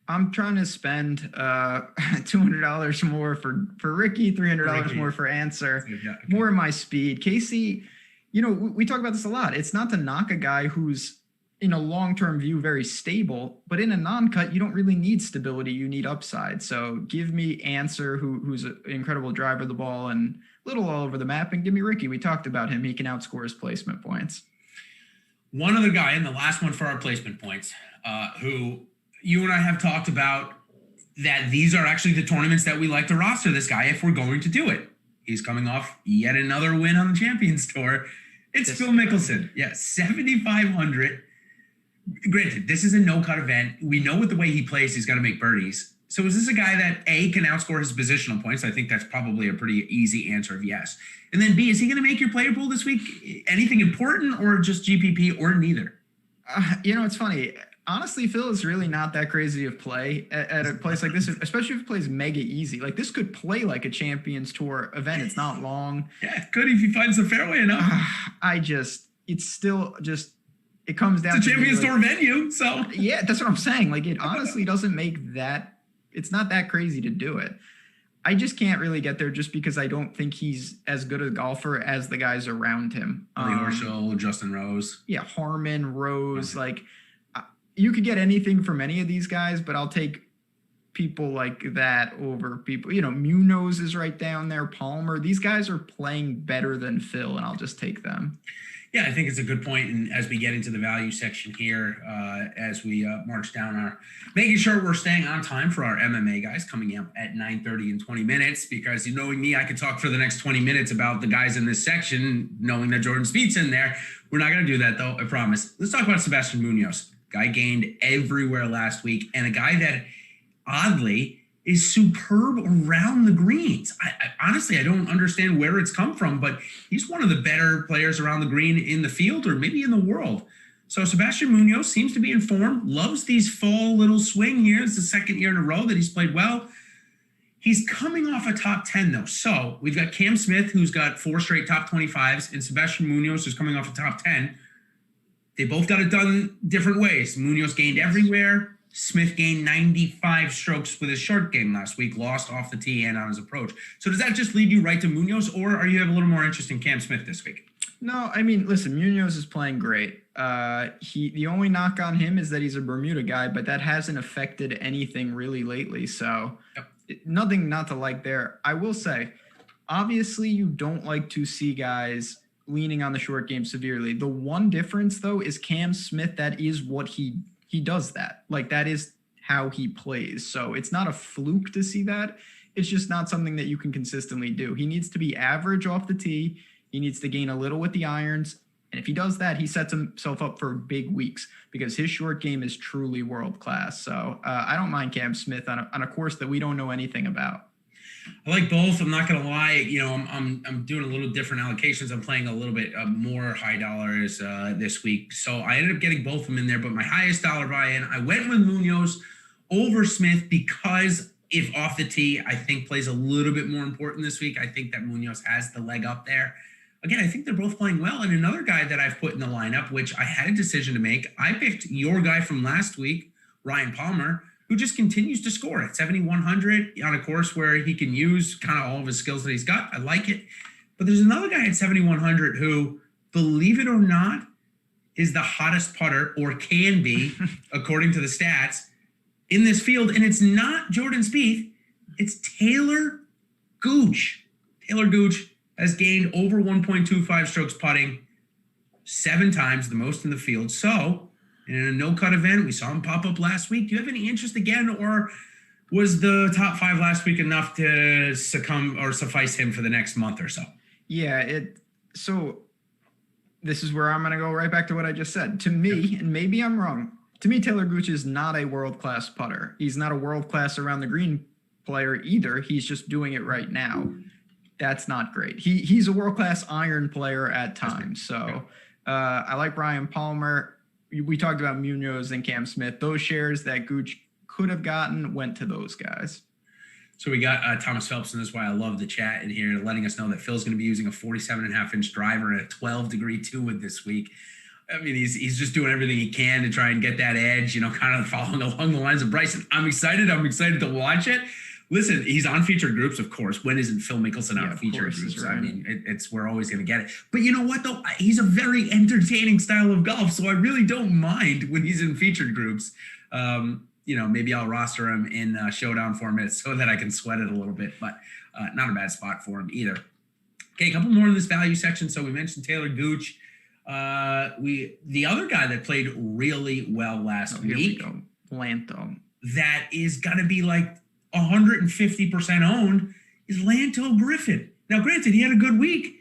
I'm trying to spend $200 more for Ricky, $300 more for Answer, more in my speed. Casey, we talk about this a lot. It's not to knock a guy who's in a long-term view very stable, but in a non-cut, you don't really need stability. You need upside. So give me Answer, who's an incredible driver of the ball and a little all over the map, and give me Ricky. We talked about him. He can outscore his placement points. One other guy, and the last one for our placement points, who you and I have talked about that these are actually the tournaments that we like to roster this guy if we're going to do it. He's coming off yet another win on the Champions Tour. It's Phil Mickelson. Yeah, 7,500. Granted, this is a no-cut event. We know with the way he plays, he's got to make birdies. So is this a guy that, A, can outscore his positional points? I think that's probably a pretty easy answer of yes. And then, B, is he going to make your player pool this week? Anything important, or just GPP, or neither? It's funny. Honestly, Phil is really not that crazy of play at a place like this, especially if it plays mega easy. Like, this could play like a Champions Tour event. It's not long. Yeah, it could if he finds the fairway enough. It comes down to it's a Champions Tour venue, so. Yeah, that's what I'm saying. Like, it honestly doesn't make that, it's not that crazy to do it. I just can't really get there just because I don't think he's as good a golfer as the guys around him. Horschel, Justin Rose. Yeah, Harmon, Rose, okay. You could get anything from any of these guys, but I'll take people like that over people. Munoz is right down there. Palmer. These guys are playing better than Phil, and I'll just take them. Yeah, I think it's a good point. And as we get into the value section here, as we march down making sure we're staying on time for our MMA guys coming up at 9:30 in 20 minutes, because knowing me, I could talk for the next 20 minutes about the guys in this section, knowing that Jordan Spieth's in there. We're not going to do that, though, I promise. Let's talk about Sebastian Munoz. Guy gained everywhere last week, and a guy that, oddly, is superb around the greens. Honestly, I don't understand where it's come from, but he's one of the better players around the green in the field, or maybe in the world. So Sebastian Munoz seems to be in form, loves these fall little swing here. It's the second year in a row that he's played well. He's coming off a top 10, though. So we've got Cam Smith, who's got 4 straight top 25s, and Sebastian Munoz, who's coming off a top 10. They both got it done different ways. Munoz gained everywhere. Smith gained 95 strokes with his short game last week, lost off the tee and on his approach. So does that just lead you right to Munoz, or are you have a little more interest in Cam Smith this week? No, I mean, listen, Munoz is playing great. The only knock on him is that he's a Bermuda guy, but that hasn't affected anything really lately. So nothing not to like there. I will say, obviously, you don't like to see guys leaning on the short game severely. The one difference, though, is Cam Smith. That is what he does that. Like, that is how he plays. So it's not a fluke to see that. It's just not something that you can consistently do. He needs to be average off the tee. He needs to gain a little with the irons. And if he does that, he sets himself up for big weeks because his short game is truly world-class. So I don't mind Cam Smith on a course that we don't know anything about. I like both. I'm not going to lie. You know, I'm doing a little different allocations. I'm playing a little bit more high dollars this week. So I ended up getting both of them in there. But my highest dollar buy-in, I went with Munoz over Smith because if off the tee, I think plays a little bit more important this week. I think that Munoz has the leg up there. Again, I think they're both playing well. And another guy that I've put in the lineup, which I had a decision to make, I picked your guy from last week, Ryan Palmer, who just continues to score at 7,100 on a course where he can use kind of all of his skills that he's got. I like it. But there's another guy at 7,100 who, believe it or not, is the hottest putter, or can be, according to the stats, in this field. And it's not Jordan Spieth. It's Taylor Gooch. Taylor Gooch has gained over 1.25 strokes putting 7 times, the most in the field. So in a no-cut event, we saw him pop up last week. Do you have any interest again, or was the top 5 last week enough to suffice him for the next month or so? Yeah, so this is where I'm going to go right back to what I just said. To me, and maybe I'm wrong, to me, Taylor Gooch is not a world-class putter. He's not a world-class around the green player either. He's just doing it right now. That's not great. He's a world-class iron player at times. So I like Brian Palmer. We talked about Munoz and Cam Smith. Those shares that Gooch could have gotten went to those guys. So we got Thomas Phelps, and this is why I love the chat in here, letting us know that Phil's going to be using a 47.5-inch driver and a 12-degree 2-wood this week. I mean, he's just doing everything he can to try and get that edge, you know, kind of following along the lines of Bryson. I'm excited to watch it. Listen, he's on featured groups, of course. When isn't Phil Mickelson on featured groups? Right. I mean, we're always going to get it. But you know what, though? He's a very entertaining style of golf, so I really don't mind when he's in featured groups. You know, maybe I'll roster him in showdown format so that I can sweat it a little bit, but not a bad spot for him either. Okay, a couple more in this value section. So we mentioned Taylor Gooch. The other guy that played really well last week, Lanto. That is going to be like 150% owned, is Lanto Griffin. Now, granted, he had a good week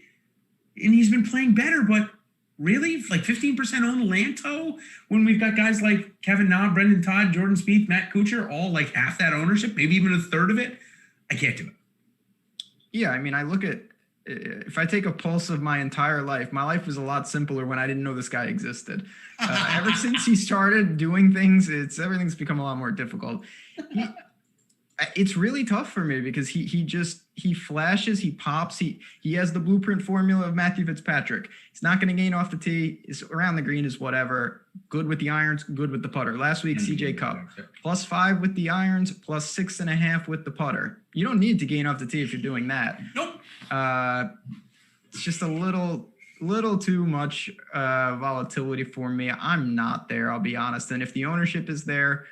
and he's been playing better, but really, like 15% owned Lanto when we've got guys like Kevin Na, Brendan Todd, Jordan Spieth, Matt Kuchar, all like half that ownership, maybe even a third of it. I can't do it. Yeah, I mean, I look at, if I take a pulse of my entire life, my life was a lot simpler when I didn't know this guy existed. Ever since he started doing things, everything's become a lot more difficult. It's really tough for me because he flashes, he pops, he has the blueprint formula of Matthew Fitzpatrick. He's not going to gain off the tee. Is around the green is whatever. Good with the irons, good with the putter. Last week, CJ Cup, +5 with the irons, +6.5 with the putter. You don't need to gain off the tee if you're doing that. Nope. It's just a little too much volatility for me. I'm not there, I'll be honest. And if the ownership is there,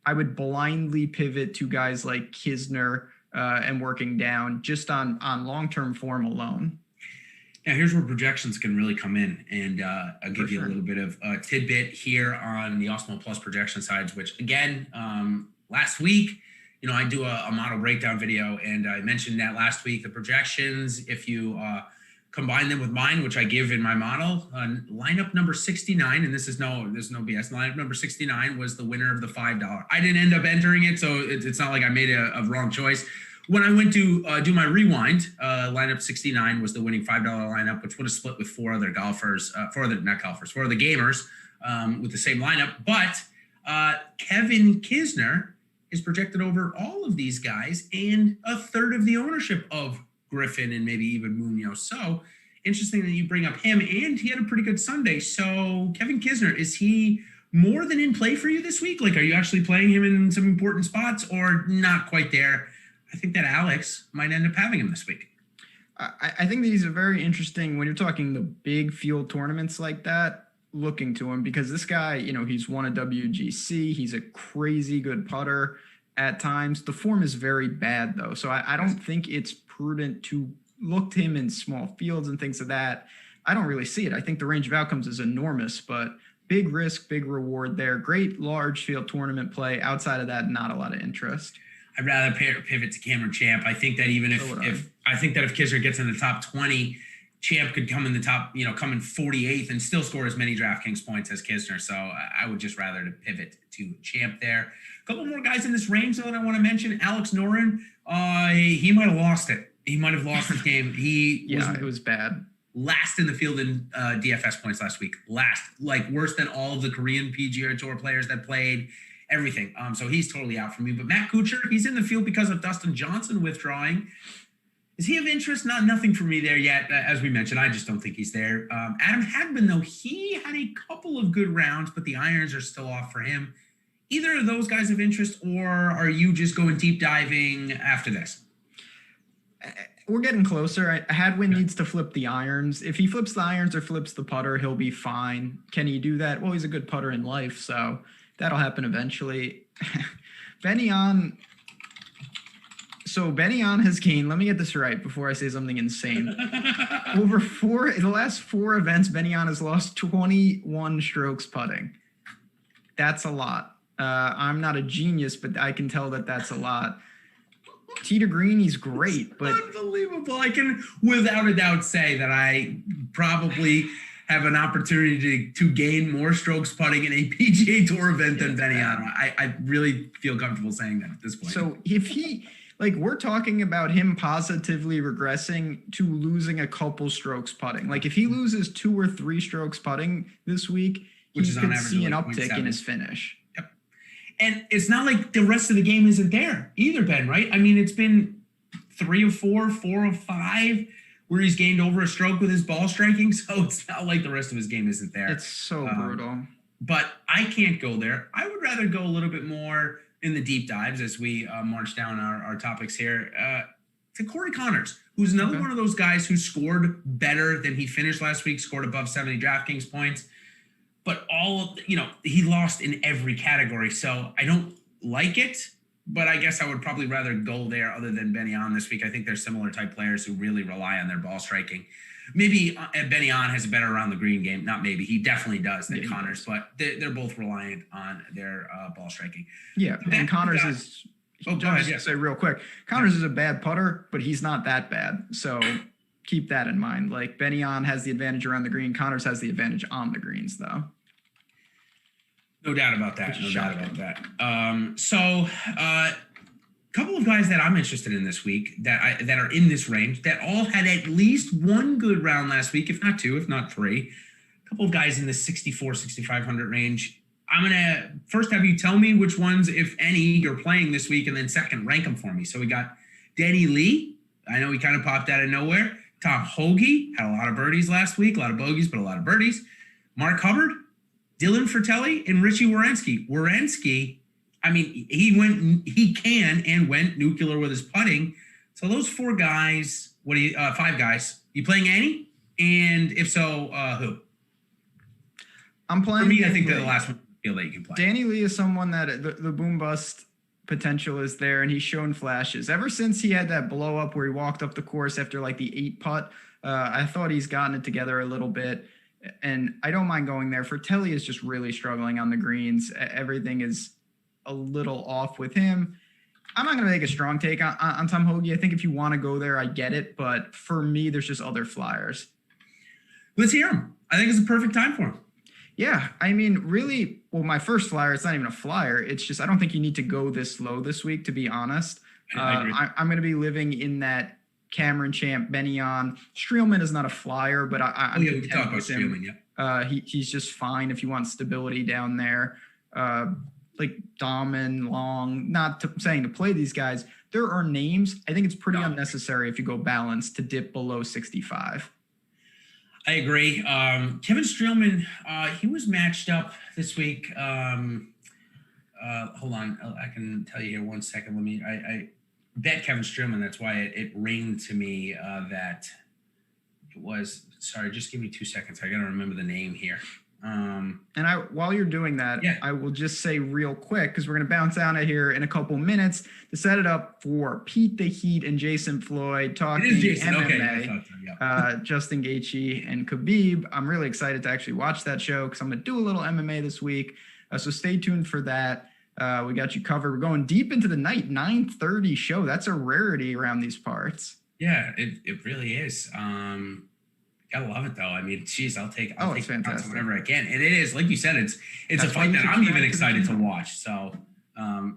I would blindly pivot to guys like Kisner and working down just on long-term form alone. Now, here's where projections can really come in, and I'll give you a little bit of a tidbit here on the Awesemo Plus projection sides, which, again, last week, you know, I do a model breakdown video, and I mentioned that last week, the projections, if you combine them with mine, which I give in my model, lineup number 69, and there's no BS, lineup number 69 was the winner of the $5. I didn't end up entering it, so it's not like I made a wrong choice. When I went to do my rewind, lineup 69 was the winning $5 lineup, which would have split with four other gamers with the same lineup. But Kevin Kisner is projected over all of these guys and a third of the ownership of Griffin and maybe even Munoz. So interesting that you bring up him, and he had a pretty good Sunday. So Kevin Kisner, is he more than in play for you this week? Like, are you actually playing him in some important spots or not quite there? I think that Alex might end up having him this week. I think that he's a very interesting, when you're talking the big field tournaments like that, looking to him, because this guy, he's won a WGC. He's a crazy good putter at times. The form is very bad, though. So I don't think it's prudent to look to him in small fields and things of that. I don't really see it. I think the range of outcomes is enormous, but big risk, big reward there. Great large field tournament play. Outside of that, not a lot of interest. I'd rather pivot to Cameron Champ. I think that even if Kisner gets in the top 20, Champ could come in the top, come in 48th and still score as many DraftKings points as Kisner. So I would just rather to pivot to Champ there. A couple more guys in this range though that I want to mention. Alex Noren, he might have lost it. He might have lost his game. It was bad. Last in the field in DFS points last week. Last, like worse than all of the Korean PGA Tour players that played. Everything. So he's totally out for me. But Matt Kuchar, he's in the field because of Dustin Johnson withdrawing. Is he of interest? Nothing for me there yet. As we mentioned, I just don't think he's there. Adam Hadman, though, he had a couple of good rounds, but the irons are still off for him. Either of those guys of interest, or are you just going deep diving after this? We're getting closer. Hadwin needs to flip the irons. If he flips the irons or flips the putter, he'll be fine. Can he do that? Well, he's a good putter in life, so that'll happen eventually. Benyon. So Benyon has gained, let me get this right before I say something insane. The last 4 events, Benyon has lost 21 strokes putting. That's a lot. I'm not a genius, but I can tell that that's a lot. Tee to green, he's great, but unbelievable. I can without a doubt say that I probably have an opportunity to gain more strokes putting in a PGA Tour event than Benyon. I really feel comfortable saying that at this point. So if he, we're talking about him positively regressing to losing a couple strokes putting. Like if he loses 2 or 3 strokes putting this week, which you could see an uptick in his finish. Yep. And it's not like the rest of the game isn't there either, Ben, right? I mean, it's been 3 of 4, 4 of 5, where he's gained over a stroke with his ball striking. So it's not like the rest of his game isn't there. It's so brutal. But I can't go there. I would rather go a little bit more in the deep dives as we march down our topics here to Corey Connors, who's another one of those guys who scored better than he finished last week, scored above 70 DraftKings points. But he lost in every category. So I don't like it, but I guess I would probably rather go there other than Benyon this week. I think they're similar type players who really rely on their ball striking. Maybe Benyon has a better around the green game. Not maybe. He definitely does than Connors, but they're both reliant on their ball striking. Yeah, and Connors is – say real quick. Connors is a bad putter, but he's not that bad. So keep that in mind. Like Benyon has the advantage around the green. Connors has the advantage on the greens, though. No doubt about that. No doubt about that. Couple of guys that I'm interested in this week that are in this range that all had at least one good round last week, if not 2, if not 3. A couple of guys in the 6,500 range. I'm going to first have you tell me which ones, if any, you're playing this week, and then second, rank them for me. So we got Danny Lee. I know he kind of popped out of nowhere. Tom Hoagie had a lot of birdies last week, a lot of bogeys, but a lot of birdies. Mark Hubbard, Dylan Fratelli, and Richie Werenski. Werenski, I mean, he can and went nuclear with his putting. So those 4 guys, 5 guys, you playing any? And if so, who? I'm playing. For me, I think they're the last one that you can play. Danny Lee is someone that the boom bust potential is there, and he's shown flashes. Ever since he had that blow up where he walked up the course after like the 8 putt, I thought he's gotten it together a little bit. And I don't mind going there. Fratelli is just really struggling on the greens. Everything is a little off with him. I'm not going to make a strong take on Tom Hoagie. I think if you want to go there, I get it. But for me, there's just other flyers. Let's hear him. I think it's a perfect time for him. Yeah. I mean, really, well, my first flyer, it's not even a flyer. It's just I don't think you need to go this low this week, to be honest. I'm going to be living in that Cameron Champ, Benyon. Streelman is not a flyer, but I'm we talk about Streelman, yeah. He's just fine if you want stability down there. like Dahmen, Long, not saying to play these guys. There are names. I think it's pretty unnecessary if you go balanced to dip below 65. I agree. Kevin Streelman, he was matched up this week. Hold on. I can tell you here 1 second. I bet Kevin Streelman. That's why it rang to me that it was. Sorry, just give me 2 seconds. I got to remember the name here. While you're doing that, I will just say real quick, because we're going to bounce out of here in a couple minutes to set it up for Pete the Heat and Jason Floyd talking MMA, Okay. Justin Gaethje and Khabib. I'm really excited to actually watch that show because I'm going to do a little MMA this week. So stay tuned for that. We got you covered. We're going deep into the night, 9:30 show. That's a rarity around these parts. Yeah, it really is. Gotta love it though. I mean, geez, I'll take it's fantastic whenever I can. And it is, like you said, it's a fight that I'm even excited to watch. So that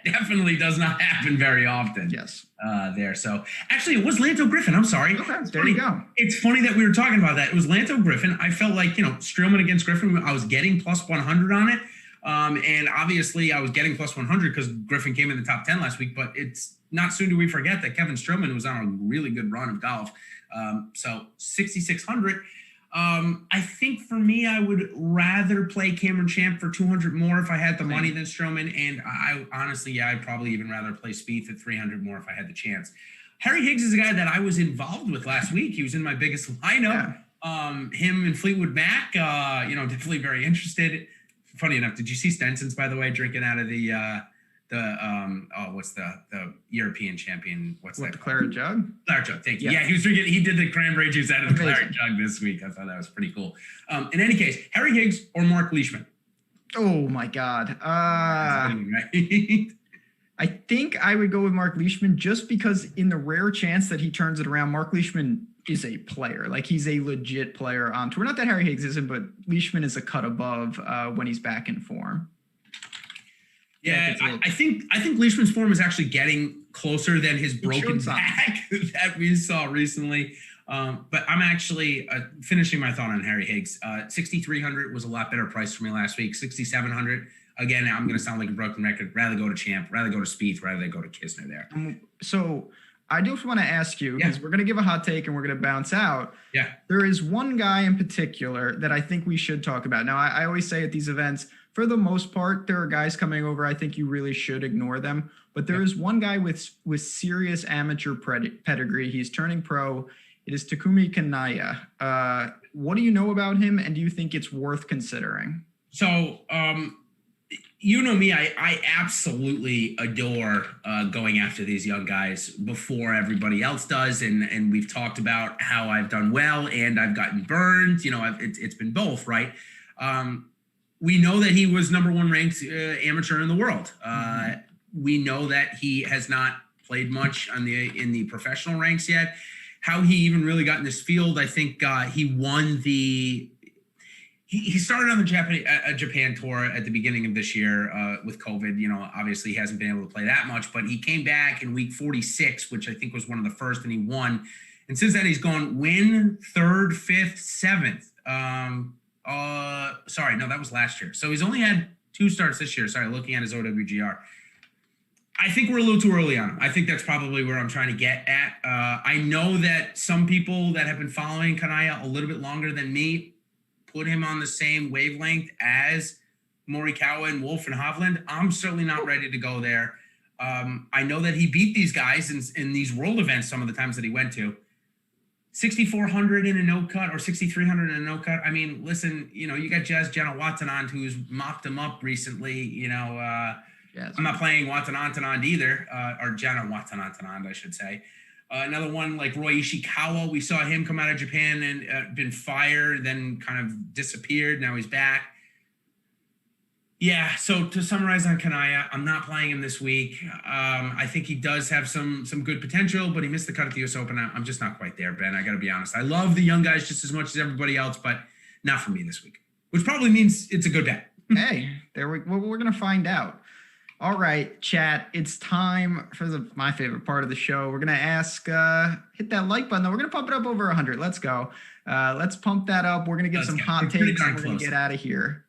definitely does not happen very often. Yes. There. So actually, it was Lanto Griffin. I'm sorry. Okay, there you go. It's funny that we were talking about that. It was Lanto Griffin. I felt like, Streelman against Griffin, I was getting plus 100 on it. And obviously I was getting plus 100 because Griffin came in the top 10 last week, but it's not soon do we forget that Kevin Streelman was on a really good run of golf. So 6,600. I think for me, I would rather play Cameron Champ for 200 more if I had the money than Streelman. And I honestly, I'd probably even rather play Spieth at 300 more if I had the chance. Harry Higgs is a guy that I was involved with last week. He was in my biggest lineup. Him and Fleetwood Mac, definitely very interested. Funny enough, did you see Stenson's, by the way, drinking out of the European champion? What's that? The Claret Jug? Claret Jug, thank you. Yeah, he was drinking, he did the cranberry juice out of the Claret Jug this week. I thought that was pretty cool. In any case, Harry Higgs or Mark Leishman? Oh my God. I think I would go with Mark Leishman just because in the rare chance that he turns it around, Mark Leishman is a player. Like he's a legit player on tour. Not that Harry Higgs isn't, but Leishman is a cut above when he's back in form. Yeah, I think Leishman's form is actually getting closer than his broken back that we saw recently. But I'm actually finishing my thought on Harry Higgs. 6,300 was a lot better price for me last week. 6,700. Again, I'm going to sound like a broken record. Rather go to Champ, rather go to Spieth, rather than go to Kisner there. So I just want to ask you, because we're going to give a hot take and we're going to bounce out. Yeah. There is one guy in particular that I think we should talk about. Now, I always say at these events, for the most part, there are guys coming over. I think you really should ignore them. But there is one guy with serious amateur pedigree. He's turning pro. It is Takumi Kanaya. What do you know about him, and do you think it's worth considering? So, you know me, I absolutely adore going after these young guys before everybody else does. And we've talked about how I've done well and I've gotten burned. It's been both, right? We know that he was number one ranked amateur in the world. We know that he has not played much in the professional ranks yet. How he even really got in this field, I think he won the... He started on the Japan tour at the beginning of this year with COVID. Obviously he hasn't been able to play that much, but he came back in week 46, which I think was one of the first, and he won. And since then he's gone win, 3rd, 5th, 7th. Sorry, no, that was last year. So he's only had 2 starts this year. Sorry, looking at his OWGR. I think we're a little too early on him. I think that's probably where I'm trying to get at. I know that some people that have been following Kanaya a little bit longer than me put him on the same wavelength as Morikawa and Wolf and Hovland. I'm certainly not ready to go there. I know that he beat these guys in these world events some of the times that he went to. 6,400 in a no cut or 6,300 in a no cut. I mean, listen, you got Jenna Watanabe who's mopped him up recently. I'm not playing Watanabe either, or Jenna Watanabe, I should say. Another one like Roy Ishikawa, we saw him come out of Japan and been fired, then kind of disappeared. Now he's back. Yeah, so to summarize on Kanaya, I'm not playing him this week. I think he does have some good potential, but he missed the cut at the US Open. I'm just not quite there, Ben. I got to be honest. I love the young guys just as much as everybody else, but not for me this week, which probably means it's a good bet. Hey, we're going to find out. All right, chat, it's time for my favorite part of the show. We're going to ask, hit that like button. We're going to pump it up over 100. Let's go. Let's pump that up. We're going to get some hot takes and we're going to get out of here.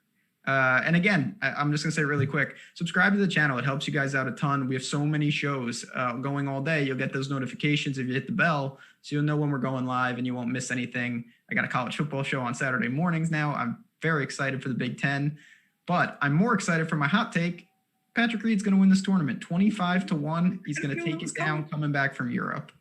And again, I'm just going to say really quick, subscribe to the channel. It helps you guys out a ton. We have so many shows going all day. You'll get those notifications if you hit the bell, so you'll know when we're going live and you won't miss anything. I got a college football show on Saturday mornings now. I'm very excited for the Big Ten, but I'm more excited for my hot take. Patrick Reed's going to win this tournament 25-1. He's going to take it down coming back from Europe.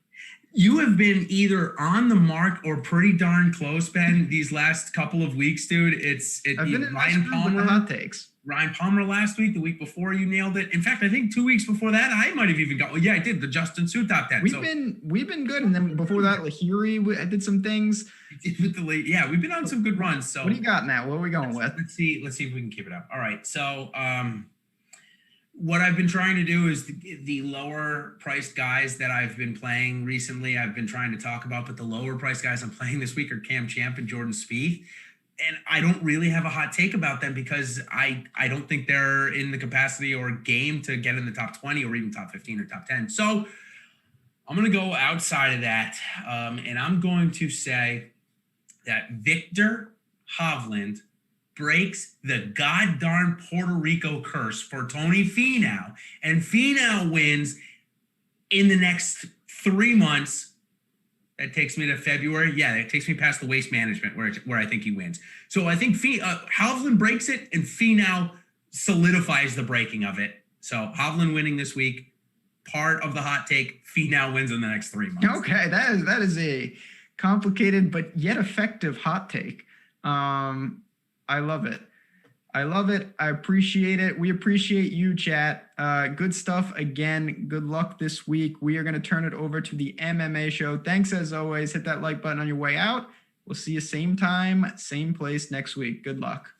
You have been either on the mark or pretty darn close, Ben, these last couple of weeks, dude. I've been in Ryan Palmer hot takes. Ryan Palmer last week, the week before you nailed it. In fact, I think 2 weeks before that, I might have even got. Well, yeah, I did the Justin Sue top 10. We've been good, and then before that, Lahiri, I did some things. Yeah, we've been on some good runs. So what do you got now? What are we going with? Let's see if we can keep it up. All right, so what I've been trying to do is the lower priced guys that I've been playing recently, I've been trying to talk about, but the lower priced guys I'm playing this week are Cam Champ and Jordan Spieth. And I don't really have a hot take about them because I don't think they're in the capacity or game to get in the top 20 or even top 15 or top 10. So I'm going to go outside of that. And I'm going to say that Victor Hovland breaks the goddamn Puerto Rico curse for Tony Finau, and Finau wins in the next 3 months. That takes me to February. Yeah, it takes me past the waste management where I think he wins. So I think Hovland breaks it, and Finau solidifies the breaking of it. So Hovland winning this week, part of the hot take. Finau wins in the next 3 months. Okay, that is a complicated but yet effective hot take. I love it. I appreciate it. We appreciate you, chat. Good stuff again. Good luck this week. We are going to turn it over to the MMA show. Thanks as always. Hit that like button on your way out. We'll see you same time, same place next week. Good luck.